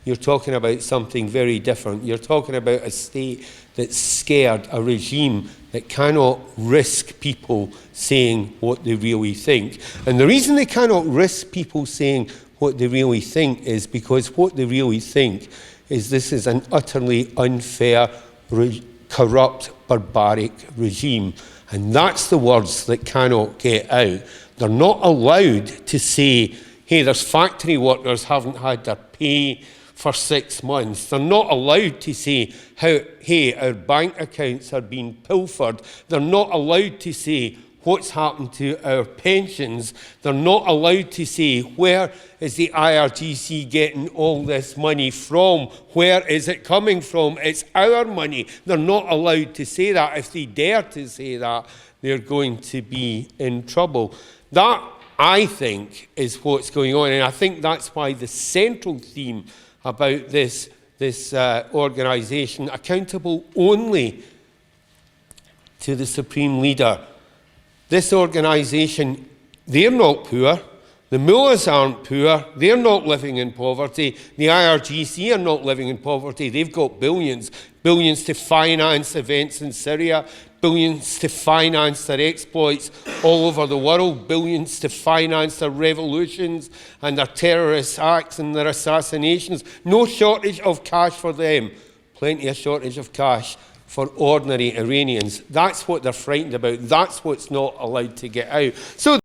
you're talking about something very different. You're talking about a state that's scared, a regime that cannot risk people saying what they really think. And the reason they cannot risk people saying what they really think is because what they really think is this is an utterly unfair, corrupt, barbaric regime. And that's the words that cannot get out. They're not allowed to say, hey, there's factory workers haven't had their pay for 6 months. They're not allowed to say, hey, our bank accounts are being pilfered. They're not allowed to say what's happened to our pensions. They're not allowed to say, where is the IRGC getting all this money from? Where is it coming from? It's our money. They're not allowed to say that. If they dare to say that, they're going to be in trouble. That, I think, is what's going on. And I think that's why the central theme about this organisation, accountable only to the Supreme Leader. This organisation, they're not poor. The mullahs aren't poor. They're not living in poverty. The IRGC are not living in poverty. They've got billions. Billions to finance events in Syria. Billions to finance their exploits all over the world. Billions to finance their revolutions and their terrorist acts and their assassinations. No shortage of cash for them. Plenty of shortage of cash for ordinary Iranians. That's what they're frightened about. That's what's not allowed to get out. So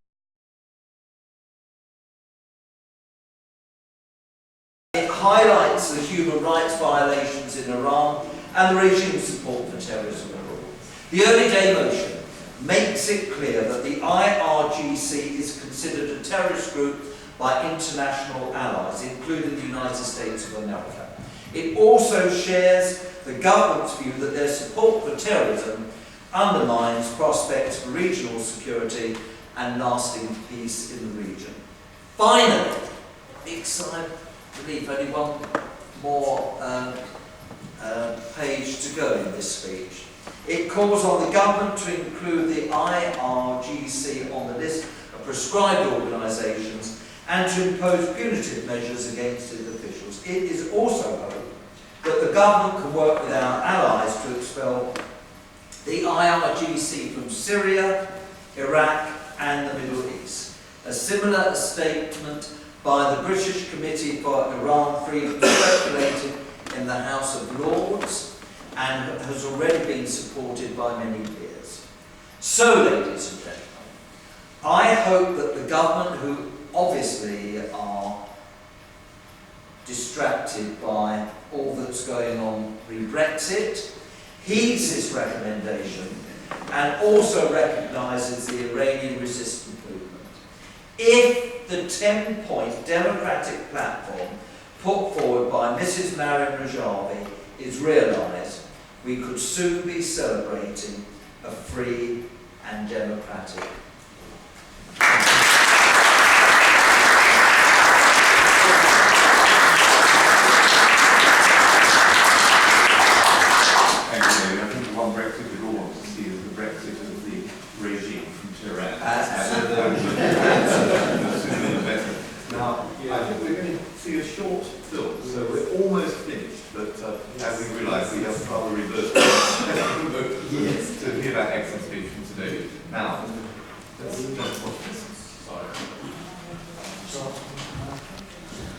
it highlights the human rights violations in Iran and the regime's support for terrorism abroad. The early day motion makes it clear that the IRGC is considered a terrorist group by international allies, including the United States of America. It also shares the government's view that their support for terrorism undermines prospects for regional security and lasting peace in the region. Finally, I believe only one more page to go in this speech. It calls on the government to include the IRGC on the list of proscribed organisations and to impose punitive measures against its officials. It is also hoped that the government can work with our allies to expel the IRGC from Syria, Iraq and the Middle East. A similar statement by the British Committee for Iran Freedom circulated in the House of Lords and has already been supported by many peers. So, ladies and gentlemen, I hope that the government, who obviously are distracted by all that's going on pre-Brexit, heeds this recommendation and also recognises the Iranian resistance movement. If the 10-point democratic platform put forward by Mrs. Maryam Rajavi is realised, we could soon be celebrating a free and democratic. Short film, so we're almost finished, but as we realise, we have rather reversed yes. To hear that excellent speech from today. Now, let's just watch this. Sorry.